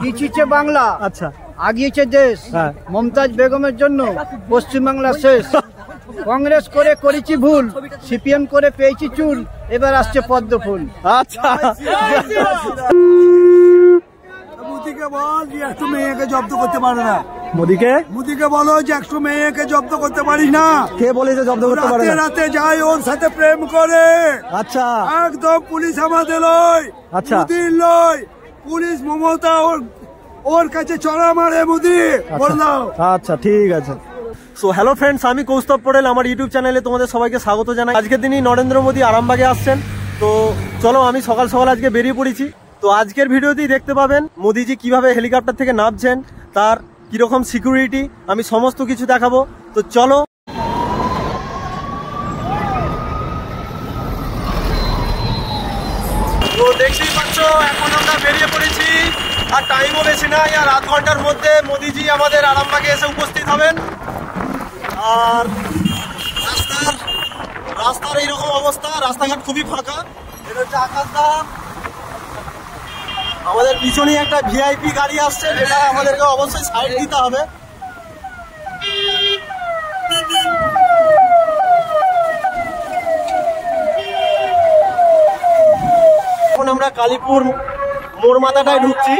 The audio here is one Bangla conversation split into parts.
পিছিয়েছে বাংলা, আচ্ছা আগিয়েছে দেশ। মমতাজ বেগমের জন্য পশ্চিমবাংলা শেষ। কংগ্রেস করে করেছি ভুল, সিপিএম করে পেয়েছি চুল, এবার আসছে পদ্ম ফুল। আচ্ছা মোদিকে বল যে একটু মেয়েকে জব্দ করতে পারে না। মোদিকে বলো যে একটু মেয়েকে জব্দ করতে পারিস না। কে বলেছে জব্দ করতে পারে না? রাতে যায় ওর সাথে প্রেম করে। আচ্ছা একদম পুলিশ আমাদের লয়, আচ্ছা মোদির লয়। পুলিশ মমতা ওর কাছে চড়া মারে মোদি, বল দাও। আচ্ছা ঠিক আছে। সো হ্যালো ফ্রেন্ডস, আমি কৌস্তব পটেল, আমার ইউটিউব চ্যানেলে তোমাদের সবাইকে স্বাগত জানাই। আজকের দিনই নরেন্দ্র মোদী আরামবাগে আসছেন। তো চলো আমি সকাল সকাল আজকে বেরিয়ে পড়েছি। তো আজকের ভিডিওতেই দেখতে পাবেন মোদিজি কিভাবে হেলিকপ্টার থেকে নামছেন, তার কিরকম সিকিউরিটি, আমি সমস্ত কিছু দেখাবো। তো চলো। তো দেখতেই পাচ্ছ এখন আমরা বেরিয়ে পড়েছি, আর টাইমও বেশি নাই, আর আধ ঘন্টার মধ্যে মোদিজি আমাদের আরামবাগে এসে উপস্থিত হবেন। আর রাস্তার এইরকম অবস্থা, রাস্তাঘাট খুবই ফাঁকা। এটা হচ্ছে আকাশধাম। আমাদের পিছনে একটা ভিআইপি গাড়ি আসছে, যেটা আমাদেরকে অবশ্যই সাইড দিতে হবে। এখন আমরা কালীপুর মোড় মাথাটায় ঢুকছি।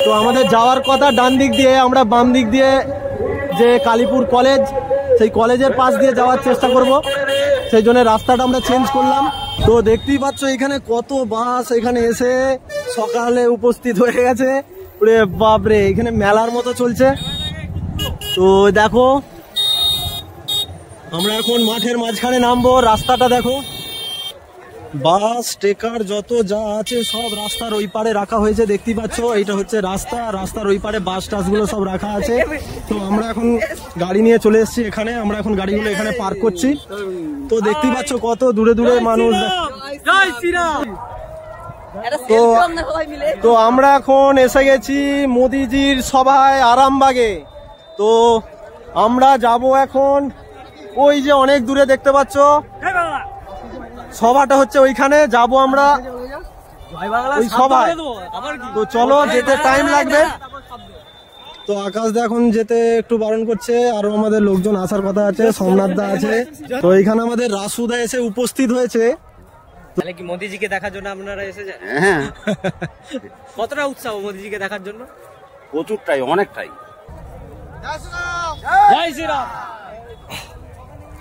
তো আমাদের যাওয়ার কথা ডান দিক দিয়ে, আমরা বাম দিক দিয়ে যে কালীপুর কলেজ, সেই কলেজের পাশ দিয়ে যাওয়ার চেষ্টা করব, সেই জন্য রাস্তাটা আমরা চেঞ্জ করলাম। তো দেখতেই পাচ্ছ এখানে কত বাস এখানে এসে সকালে উপস্থিত হয়ে গেছে। ওরে বাপরে, এখানে মেলার মতো চলছে। তো দেখো আমরা এখন মাঠের মাঝখানে নামবো। রাস্তাটা দেখো, বাস ট্রেকার যত যা আছে সব রাস্তার ওই পারে রাখা হয়েছে। দেখতেই পাচ্ছ এইটা হচ্ছে রাস্তা, রাস্তার ওই পারে বাস টাস গুলো সব রাখা আছে। তো আমরা এখন গাড়ি নিয়ে চলে এসেছি এখানে, আমরা এখন গাড়িগুলো এখানে পার্ক করছি। তো দেখতেই পাচ্ছ কত দূরে দূরে মানুষ। তো আমরা এখন এসে গেছি মোদিজির সভায় আরামবাগে। তো আমরা যাব এখন, ওই যে অনেক দূরে দেখতে পাচ্ছ সভাটা হচ্ছে, ওইখানে যাব আমরা ওই সভায়। তো চলো, যেতে টাইম লাগবে। তো আকাশ দা এখন যেতে একটু বারণ করছে, আরো আমাদের লোকজন আসার কথা আছে, সোমনাথ দা আছে। তো এখানে আমাদের রাসুদা এসে উপস্থিত হয়েছে। তাহলে কি মোদিজিকে দেখার জন্য আপনারা এসেছেন? হ্যাঁ। কতটা উৎসাহ মোদিজিকে দেখার জন্য? প্রচুরটাই, অনেকটাই। জয় শ্রীরাম।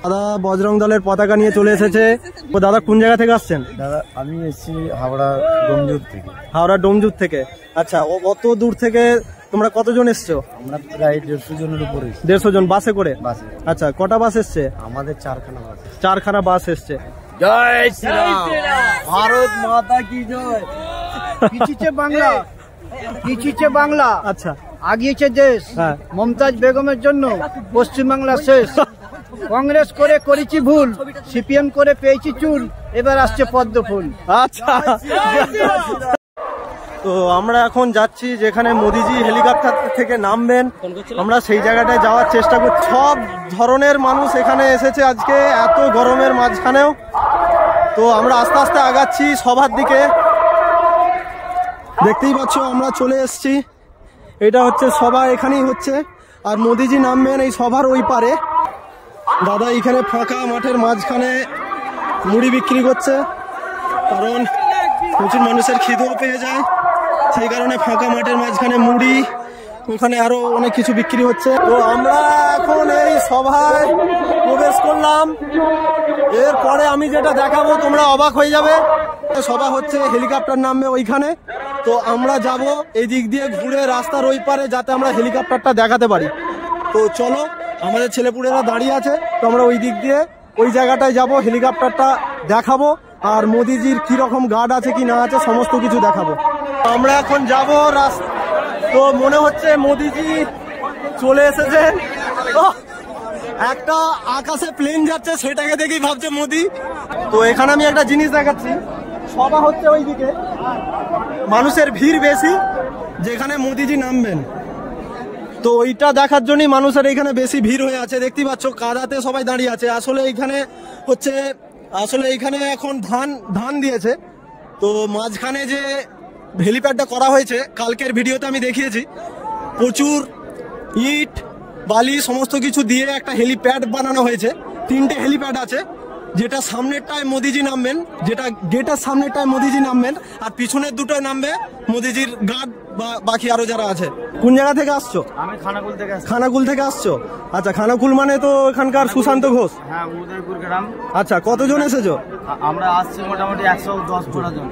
দাদা বজরং দলের পতাকা নিয়ে চলে এসেছে। তো দাদা কোন জায়গা থেকে আসছেন? দাদা আমি এসেছি হাওড়া ডোমজুর থেকে। হাওড়া ডোমজুর থেকে। আচ্ছা, অত দূর থেকে তোমরা কতজন এসছো? আমরা প্রায় 150 জনের উপরে। 150 জন বাসে করে? বাসে। আচ্ছা, কটা বাস এসছে? আমাদের 4খানা বাস। 4খানা বাস এসছে। জয় শ্রীরাম, ভারত মাতা কি জয়। পিছিয়েছে বাংলা, পিছিয়েছে বাংলা, আচ্ছা আগিয়েছে দেশ। মমতাজ বেগমের জন্য পশ্চিমবাংলা শেষ। কংগ্রেস করে করেছি ভুল, সিপিএম করে পেয়েছি চুল, এবার আসছে পদ্ম ফুল। আচ্ছা। তো আমরা এখন যাচ্ছি যেখানে মোদিজি হেলিকপ্টার থেকে নামবেন, আমরা সেই জায়গাটায় যাওয়ার চেষ্টা করছি। সব ধরনের মানুষ এখানে এসেছে আজকে, এত গরমের মাঝখানেও। তো আমরা আস্তে আস্তে আগাচ্ছি সবার দিকে। দেখতেই পাচ্ছ আমরা চলে এসেছি, এটা হচ্ছে সভা, এখানেই হচ্ছে। আর মোদিজি নামবেন এই সভার ওই পারে। দাদা এখানে ফাঁকা মাঠের মাঝখানে মুড়ি বিক্রি করছে, কারণ প্রচুর মানুষের খিদেও পেয়ে যায়, সেই কারণে ফাঁকা মাঠের মাঝখানে মুড়ি, ওখানে আরো অনেক কিছু বিক্রি হচ্ছে। তো আমরা এখন এই সভায় প্রবেশ করলাম। এরপরে আমি যেটা দেখাবো তোমরা অবাক হয়ে যাবে। সভা হচ্ছে, হেলিকপ্টার নামবে ওইখানে। তো আমরা যাব এই দিক দিয়ে ঘুরে রাস্তার ওই পারে, যাতে আমরা হেলিকপ্টারটা দেখাতে পারি। তো চলো, আমাদের ছেলেপুলেরা দাঁড়িয়ে আছে, তো আমরা ওই দিক দিয়ে ওই জায়গাটায় যাব, হেলিকপ্টারটা দেখাবো, আর মোদিজির কিরকম গার্ড আছে কি না আছে সমস্ত কিছু দেখাবো। আমরা এখন যাব রাস্তা। তো মনে হচ্ছে মোদিজি চলে এসেছেন। একটা আকাশে প্লেন যাচ্ছে, সেটাকে দেখেই ভাবছে মোদি। তো এখানে আমি একটা জিনিস দেখাচ্ছি, সভা হচ্ছে ওইদিকে, মানুষের ভিড় বেশি যেখানে মোদিজি নামবেন। তো ওইটা দেখার জন্যই মানুষের এখানে বেশি ভিড় হয়ে আছে। দেখতেই পাচ্ছ কাদাতে সবাই দাঁড়িয়ে আছে। আসলে এইখানে হচ্ছে, আসলে এইখানে এখন ধান দিয়েছে। তো মাঝখানে যে হেলিপ্যাডটা করা হয়েছে কালকের ভিডিওতে আমি দেখিয়েছি, প্রচুর ইট বালি সমস্ত কিছু দিয়ে একটা হেলিপ্যাড বানানো হয়েছে। 3টে হেলিপ্যাড আছে, যেটা সামনেরটায় মোদিজি নামবেন, যেটা গেটের সামনেরটায় মোদিজি নামবেন, আর পিছনের দুটোয় নামবে মোদিজির গার্ড বা বাকি আরো যারা আছে। কোন জায়গা থেকে আসছো? আমি খানাকুল থেকে আসছি। খানাকুল থেকে আসছো? আচ্ছা, খানাকুল মানে তো এখানকার সুশান্ত ঘোষ। হ্যাঁ, উদয়পুর গ্রাম। আচ্ছা, কতজন এসেছো? আমরা আসছি মোটামুটি 110-12 জন।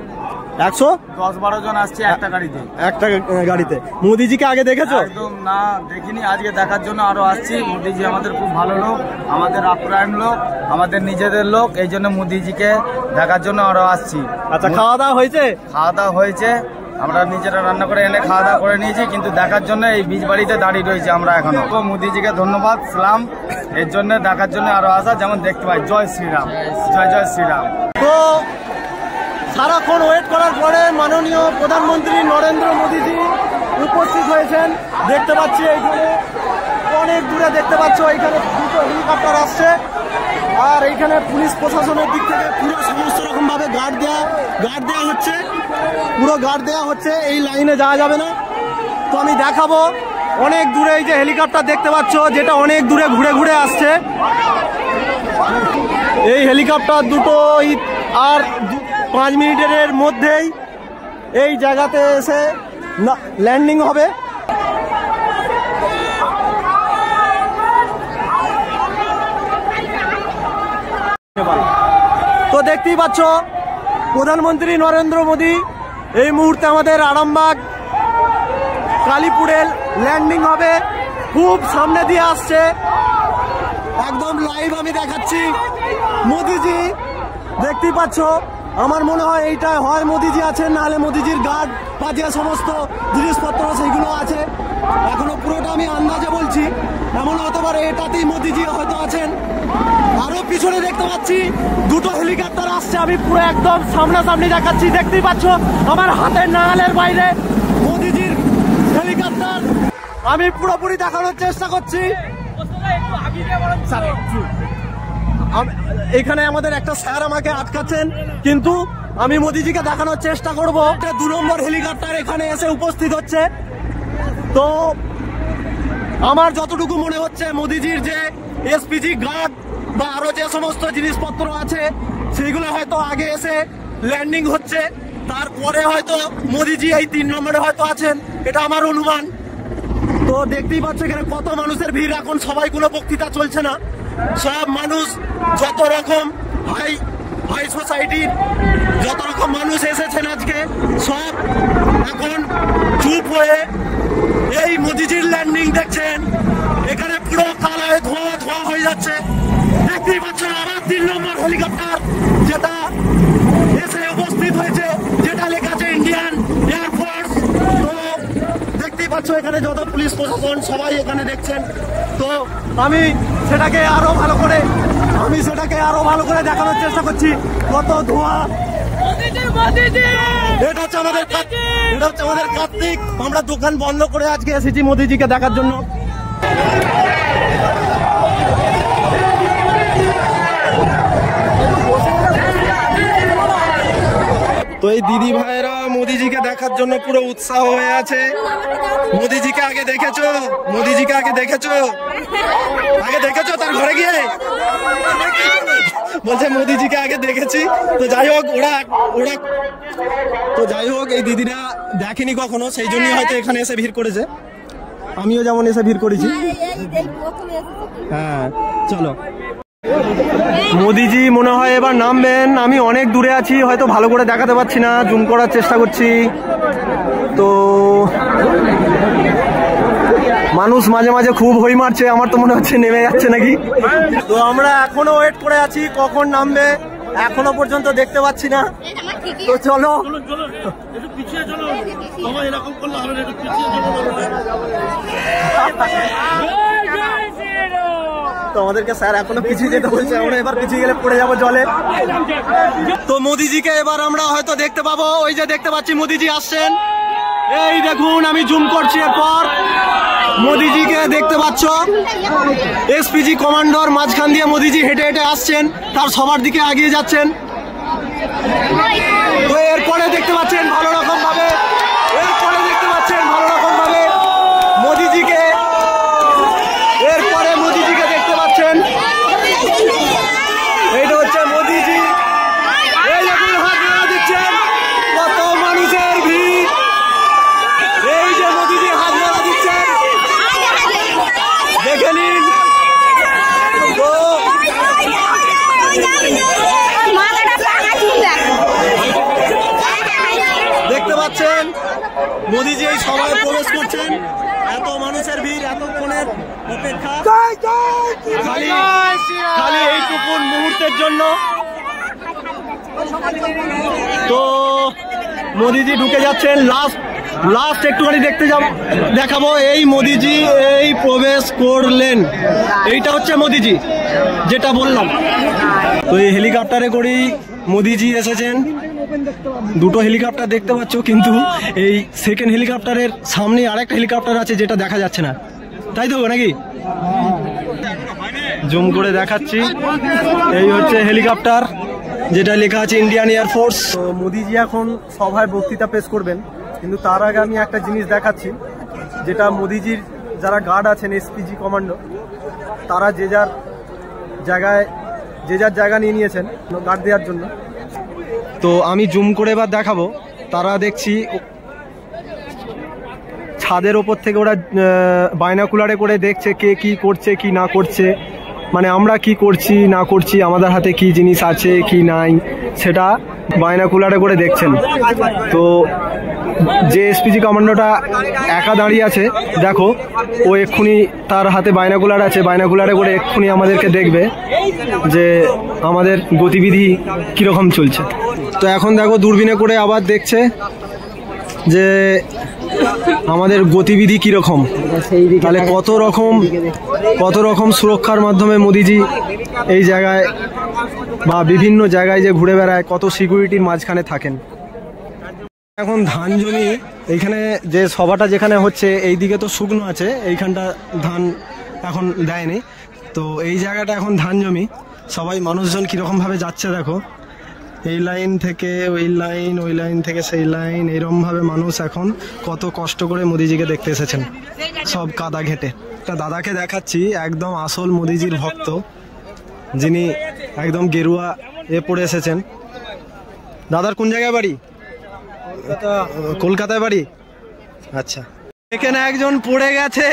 110-12 জন আসছি একটা গাড়িতে। একটা গাড়িতে। মোদিজিকে আগে দেখেছো? একদম না, দেখিনি, আজকে দেখার জন্য আরো আসছি। মোদিজি আমাদের খুব ভালো লোক, আমাদের আপ্যায়ন লোক, আমাদের নিজেদের লোক, এই জন্য মোদিজিকে দেখার জন্য আরো আসছি। আচ্ছা, খাওয়া দাওয়া হয়েছে? খাওয়া দাওয়া হয়েছে, আমরা নিজেরা রান্না করে এনে খাওয়া দাওয়া করে নিয়েছি, কিন্তু দেখার জন্য এই বীজ বাড়িতে দাঁড়িয়ে রয়েছে আমরা এখনো। তো মোদিজিকে ধন্যবাদ, সালাম, এর জন্য দেখার জন্য আরো আসা। যেমন দেখতে পাই, জয় শ্রীরাম, জয় জয় শ্রীরাম। তো সারাক্ষণ ওয়েট করার পরে মাননীয় প্রধানমন্ত্রী নরেন্দ্র মোদীজি উপস্থিত হয়েছেন। দেখতে পাচ্ছি এইখানে অনেক দূরে দেখতে পাচ্ছ, এইখানে 2টো হেলিকপ্টার আসছে, আর এইখানে পুলিশ প্রশাসনের দিক থেকে পুরো সমস্ত রকম ভাবে গার্ড দেওয়া হচ্ছে, পুরো গার্ড দেওয়া হচ্ছে। এই লাইনে যাওয়া যাবে না। তো আমি দেখাবো অনেক দূরে এই যে হেলিকপ্টার দেখতে পাচ্ছ, যেটা অনেক দূরে ঘুরে ঘুরে আসছে। এই হেলিকপ্টার দুটো আর 5 মিনিটের মধ্যেই এই জায়গাতে এসে ল্যান্ডিং হবে। তো দেখতেই পাচ্ছ প্রধানমন্ত্রী নরেন্দ্র মোদী এই মুহূর্তে আমাদের আরামবাগ কালীপুরে ল্যান্ডিং হবে, খুব সামনে দিয়ে আসছে, একদম লাইভ আমি দেখাচ্ছি। মোদিজি দেখতেই পাচ্ছ, আমার মনে হয় এইটা হয় মোদিজি আছেন, নাহলে মোদিজির গার্ড বা যে সমস্ত জিনিসপত্র সেইগুলো আছে। এখনো পুরোটা আমি আন্দাজে বলছি, এমন হতে পারে এটাতেই মোদিজি হয়তো আছেন। আরো পিছনে দেখতে পাচ্ছি 2টো হেলিকপ্টার আসছে, আমি পুরো একদম সামনাসামনি দেখাচ্ছি। দেখতেই পাচ্ছ আমার হাতের নাগালের বাইরে মোদিজির হেলিকপ্টার, আমি পুরোপুরি দেখানোর চেষ্টা করছি। এখানে আমাদের একটা স্যার আমাকে আটকাচ্ছেন, কিন্তু আমি মোদিজিকে দেখানোর চেষ্টা করব। 2 নম্বর হেলিকপ্টার এখানে এসে উপস্থিত হচ্ছে। তো আমার যতটুকু মনে হচ্ছে মোদিজির যে এসপিজি গার্ড বা আরো যে সমস্ত জিনিসপত্র আছে সেইগুলো হয়তো আগে এসে ল্যান্ডিং হচ্ছে, তারপরে হয়তো মোদিজি এই 3 নম্বরে হয়তো আছেন, এটা আমার অনুমান। তো দেখতেই পাচ্ছ এখানে কত মানুষের ভিড়। এখন সবাই কোনো বক্তৃতা চলছে না, সব মানুষ যত রকম হাই সোসাইটির যত রকম মানুষ এসেছেন আজকে, সব এখন চুপ হয়ে এই মোদিজির ল্যান্ডিং দেখছেন। এখানে পুরো কালায় ধোঁয়া হয়ে যাচ্ছে। দেখতেই পাচ্ছেন আবার 3 নম্বর হেলিকপ্টার যেটা এসে উপস্থিত হয়েছে, যেটা লেখা আছে ইন্ডিয়ান এয়ারফোর্স। তো দেখতেই পাচ্ছ এখানে যত পুলিশ প্রশাসন সবাই এখানে দেখছেন। তো আমি সেটাকে আরো ভালো করে দেখানোর চেষ্টা করছি। কত ধোঁয়া, এটা হচ্ছে আমাদের কার্তিক। আমরা দোকান বন্ধ করে আজকে এসেছি মোদিজিকে দেখার জন্য। তো এই দিদি ভাইয়েরা মোদিজিকে দেখার জন্য পুরো উৎসাহ হয়ে আছে। মোদিজিকে আগে দেখেছো? তার ঘরে গিয়ে বলছে মোদিজিকে আগে দেখেছি। তো যাই হোক এই দিদিরা দেখেনি কখনো, সেই জন্যই হয়তো এখানে এসে ভিড় করেছে। আমিও যেমন এসে ভিড় করেছি। হ্যাঁ, চলো। মোদিজি মনে হয় এবার নামবেন। আমি অনেক দূরে আছি, হয়তো ভালো করে দেখাতে পারছি না, জুম করার চেষ্টা করছি। তো মানুষ মাঝে মাঝে খুব হই মারছে, আমার তো মনে হচ্ছে নেমে যাচ্ছে নাকি। তো আমরা এখনো ওয়েট করে আছি কখন নামবে, এখনো পর্যন্ত দেখতে পাচ্ছি না। তো চলো তো আমাদেরকে স্যার এখনো পিছিয়ে যেতে বলছে, আমরা এবার পিছিয়ে গেলে পড়ে যাবো জলে। তো মোদিজিকে এবার আমরা হয়তো দেখতে পাবো। ওই যে দেখতে পাচ্ছি মোদিজি আসছেন, এই দেখুন আমি জুম করছি। এরপর মোদিজিকে দেখতে পাচ্ছ, এসপিজি কমান্ডার মাঝখান দিয়ে মোদিজি হেঁটে হেঁটে আসছেন, তার সবার দিকে এগিয়ে যাচ্ছেন। তো এরপরে দেখতে পাচ্ছেন ভালো রকম ভাবে দেখছেন মোদিজি এই সভায় প্রবেশ করছেন। এত মানুষের ভিড়, এতক্ষণের অপেক্ষা খালি এইটুকু মুহূর্তের জন্য। তো মোদিজি ঢুকে যাচ্ছেন, লাস্ট একটুখানি দেখাবো। এই মোদিজি এই প্রবেশ করলেন, এইটা হচ্ছে মোদিজি যেটা বললাম। তো এই হেলিকপ্টারে করেই মোদিজি এসেছেন। দুটো হেলিকপ্টার দেখতে পাচ্ছ, কিন্তু এই সেকেন্ড হেলিকপ্টারের সামনে আরেকটা হেলিকপ্টার আছে যেটা দেখা যাচ্ছে না, তাই তো নাকি? জুম করে দেখাচ্ছি, এই হচ্ছে হেলিকপ্টার যেটা লেখা আছে ইন্ডিয়ান এয়ারফোর্স। তো মোদিজি এখন সভায় বক্তৃতা পেশ করবেন, কিন্তু তার আগে আমি একটা জিনিস দেখাচ্ছি, যেটা মোদিজির যারা গার্ড আছেন এসপিজি কমান্ডো, তারা যে যার জায়গা নিয়ে নিয়েছেন গার্ড দেওয়ার জন্য। তো আমি জুম করে এবার দেখাবো। তারা দেখছি ছাদের ওপর থেকে ওরা বাইনাকুলারে করে দেখছে কে কি করছে কি না করছে, মানে আমরা কি করছি না করছি, আমাদের হাতে কি জিনিস আছে কি নাই, সেটা বাইনাকুলারে করে দেখছেন। তো যে এসপিজি কমান্ডোটা একা দাঁড়িয়ে আছে দেখো, ও এক্ষুনি তার হাতে বাইনাকুলার আছে, বাইনাকুলারে করে এক্ষুনি আমাদেরকে দেখবে যে আমাদের গতিবিধি কীরকম চলছে। তো এখন দেখো দূরবীনে করে আবার দেখছে যে আমাদের গতিবিধি কীরকম, তাহলে কত রকম সুরক্ষার মাধ্যমে মোদিজি এই জায়গায় বা বিভিন্ন জায়গায় যে ঘুরে বেড়ায়, কত সিকিউরিটির মাঝখানে থাকেন। এখন ধান জমি, এইখানে যে সভাটা যেখানে হচ্ছে এই দিকে তো শুকনো আছে, এইখানটা ধান এখন দেয়নি। তো এই জায়গাটা এখন ধান জমি, সবাই মানুষজন কীরকমভাবে যাচ্ছে দেখো, এই লাইন থেকে ওই লাইন, ওই লাইন থেকে সেই লাইন, এরকমভাবে মানুষ এখন কত কষ্ট করে মোদিজিকে দেখতে এসেছেন, সব কাদা ঘেটে। একটা দাদাকে দেখাচ্ছি, একদম আসল মোদিজির ভক্ত, যিনি একদম গেরুয়া পরে এসেছেন। দাদার কোন জায়গায় বাড়ি? কলকাতায় বাড়ি। আচ্ছা, এখানে একজন পড়ে গেছে,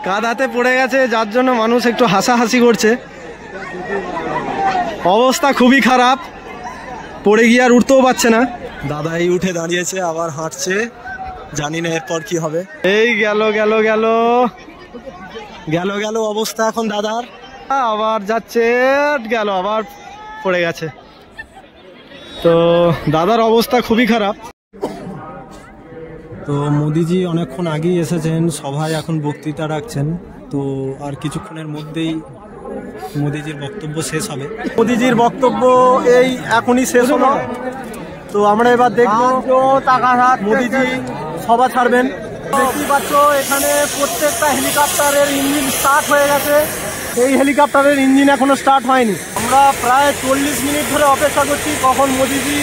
কাদাতে পড়ে গেছে, যার জন্য মানুষ একটু হাসাহাসি করছে। অবস্থা খুবই খারাপ, পড়ে গিয়ে আর উঠতেও পারছে না। দাদা এই উঠে দাঁড়িয়েছে, আবার হাঁটছে, জানি না এরপর কি হবে। এই গেল অবস্থা এখন দাদার, আবার যাচ্ছে, গেল আবার পড়ে গেছে। তো দাদার অবস্থা খুবই খারাপ। তো মোদিজি অনেকক্ষণ আগেই এসেছেন, সভায় এখন বক্তৃতা রাখছেন। তো আর কিছুক্ষণের মধ্যেই মোদিজির বক্তব্য শেষ হবে। মোদিজির বক্তব্য এই এখনই শেষ হলো। তো আমরা এবার দেখবো মোদিজি সভা ছাড়বেন। দেখতেই পাচ্ছ এখানে প্রত্যেকটা হেলিকপ্টারের ইঞ্জিন স্টার্ট হয়ে গেছে, এই হেলিকপ্টারের ইঞ্জিন এখনো স্টার্ট হয়নি। আমরা প্রায় 40 মিনিট ধরে অপেক্ষা করছি কখন মোদিজি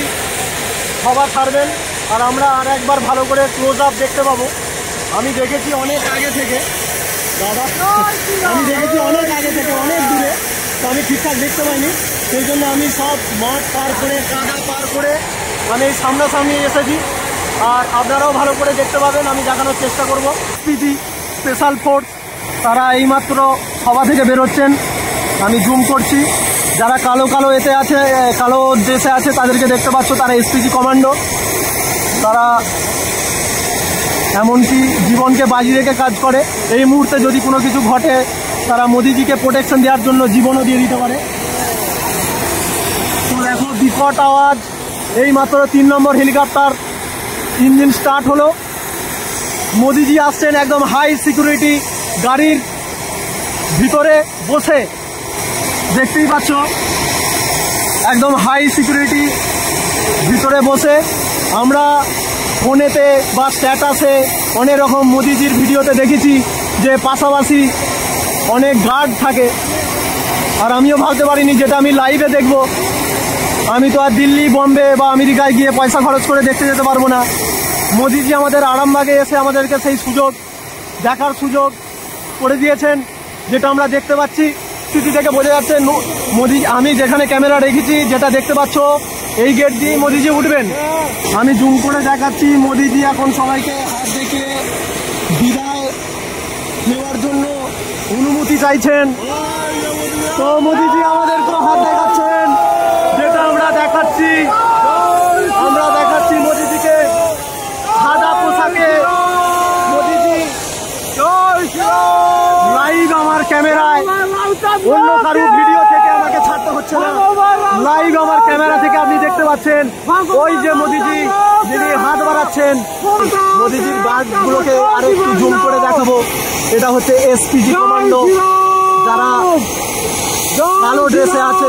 সভা ছাড়বেন, আর আমরা আর একবার ভালো করে ক্লোজ আপ দেখতে পাবো। আমি দেখেছি অনেক আগে থেকে দাদা, আমি দেখেছি অনেক আগে থেকে, অনেক দূরে, তো আমি ঠিকঠাক দেখতে পাইনি। সেই জন্য আমি সব মাঠ পার করে, কাদা পার করে আমি এই সামনাসামনি এসেছি, আর আপনারাও ভালো করে দেখতে পাবেন, আমি দেখানোর চেষ্টা করব। এসপিজি স্পেশাল ফোর্স তারা এইমাত্র সভা থেকে বেরোচ্ছেন, আমি জুম করছি। যারা কালো এতে আছে, কালো ড্রেসে আছে, তাদেরকে দেখতে পাচ্ছ, তারা এসপিজি কমান্ডো। তারা এমনকি জীবনকে বাজি রেখে কাজ করে। এই মুহূর্তে যদি কোনো কিছু ঘটে, তারা মোদিজিকে প্রোটেকশন দেওয়ার জন্য জীবনও দিয়ে দিতে পারে। তো দেখো বিকট আওয়াজ, এই মাত্র 3 নম্বর হেলিকপ্টার ইঞ্জিন স্টার্ট হলো। মোদিজি আসছেন একদম হাই সিকিউরিটি গাড়ির ভিতরে বসে, দেখতেই পাচ্ছ একদম হাই সিকিউরিটি ভিতরে বসে। আমরা ফোনেতে বা স্ট্যাটাসে অনেক রকম মোদিজির ভিডিওতে দেখেছি যে পাশাপাশি অনেক গার্ড থাকে, আর আমিও ভাবতে পারিনি যেটা আমি লাইভে দেখব। আমি তো আর দিল্লি, বম্বে বা আমেরিকায় গিয়ে পয়সা খরচ করে দেখতে যেতে পারবো না। মোদিজি আমাদের আরামবাগে এসে আমাদেরকে সেই সুযোগ দেখার সুযোগ করে দিয়েছেন, যেটা আমরা দেখতে পাচ্ছি। স্থিতি থেকে বোঝা যাচ্ছে মোদি, আমি যেখানে ক্যামেরা রেখেছি যেটা দেখতে পাচ্ছ, এই গেট দিয়ে মোদিজি উঠবেন। আমি জুম করে দেখাচ্ছি, মোদিজি এখন সবাইকে হাত দেখিয়ে বিদায় নেওয়ার জন্য অনুমতি চাইছেন। তো মোদিজি আমাদেরকে হাত দেখাচ্ছেন, যেটা আমরা দেখাচ্ছি মোদিজিকে। লাইভ আমার ক্যামেরা থেকে আপনি দেখতে পাচ্ছেন ওই যে মোদিজি যিনি হাত বাড়াচ্ছেন। মোদিজির গার্ডগুলোকে আরো একটু জুম করে দেখাবো। এটা হচ্ছে এসপিজি কমান্ডো, যারা কালো ড্রেসে আছে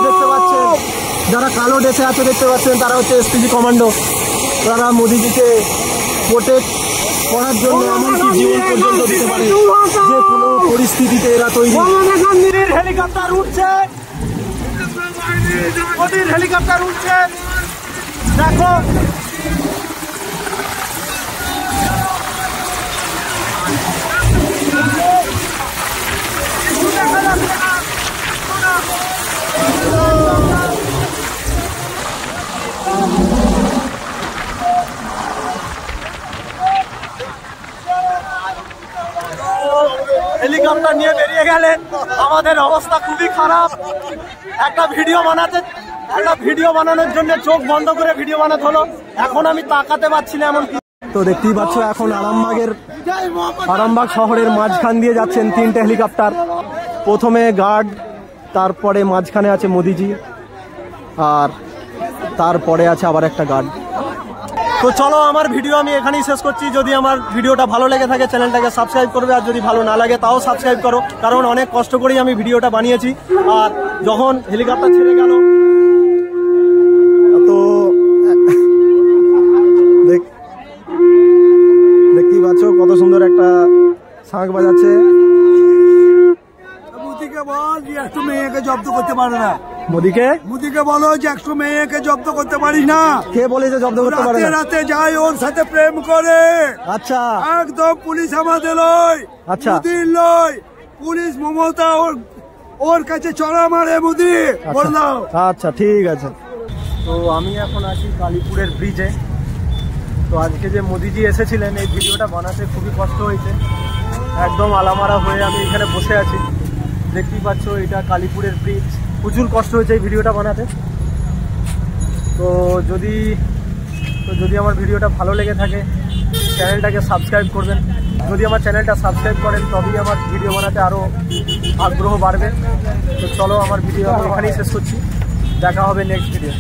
দেখতে পাচ্ছেন, তারা হচ্ছে এসপিজি কমান্ডো। তারা মোদিজিকে প্রোটেক্ট করার জন্য এমনকি জীবন পর্যন্ত দিতে পারে যে কোনো পরিস্থিতিতে এরা তৈরি। হেলিকপ্টার উঠছে, মোদির হেলিকপ্টার উঠছে, দেখো হেলিকপ্টার নিয়ে বেরিয়ে গেলে আমাদের অবস্থা খুবই খারাপ। একটা ভিডিও বানানোর জন্য চোখ বন্ধ করে ভিডিও বানাতে হলো। এখন আমি তাকাতে পারছি না এমন। তো দেখতেই পাচ্ছ এখন আরামবাগ শহরের মাঝখান দিয়ে যাচ্ছেন 3টে হেলিকপ্টার। প্রথমে গার্ড, তারপরে মাঝখানে আছে মোদিজি, আর তারপরে আছে আবার একটা গার্ড। তো চলো আমার ভিডিও আমি এখানেই শেষ করছি। যদি আমার ভিডিওটা ভালো লেগে থাকে চ্যানেলটাকে সাবস্ক্রাইব করবে, আর যদি ভালো না লাগে তাও সাবস্ক্রাইব করো, কারণ অনেক কষ্ট করেই আমি ভিডিওটা বানিয়েছি। আর যখন হেলিকপ্টার ছেড়ে গেল তো দেখতেই পাচ্ছ কত সুন্দর একটা শাঁখ বাজাচ্ছে। মোদিকে বল যে একটু মেয়েকে জব্দ করতে পারে না। মোদিকে বলো যে একটু মেয়েকে জব্দ করতে পারিস না। কে বলেছে জব্দ করতে পারে না? রাতে যায় ওর সাথে প্রেম করে। আচ্ছা, একদম পুলিশ আমাদের লয়, আচ্ছা মোদির লয়। পুলিশ মমতা ওর কাছে চড়া মারে মোদি, বল দাও। আচ্ছা ঠিক আছে। তো আমি এখন আছি কালীপুরের ব্রিজে। তো আজকে যে মোদিজি এসেছিলেন এই ভিডিওটা বানাতে খুবই কষ্ট হয়েছে। একদম আলামারা হয়ে আমি এখানে বসে আছি, দেখতেই পাচ্ছ এটা কালীপুরের ব্রিজ। প্রচুর কষ্ট হয়েছে এই ভিডিওটা বানাতে। তো যদি আমার ভিডিওটা ভালো লেগে থাকে চ্যানেলটাকে সাবস্ক্রাইব করবেন। যদি আমার চ্যানেলটা সাবস্ক্রাইব করেন তবেই আমার ভিডিও বানাতে আরও আগ্রহ বাড়বে। তো চলো আমার ভিডিও আমি এখানেই শেষ করছি, দেখা হবে নেক্সট ভিডিও।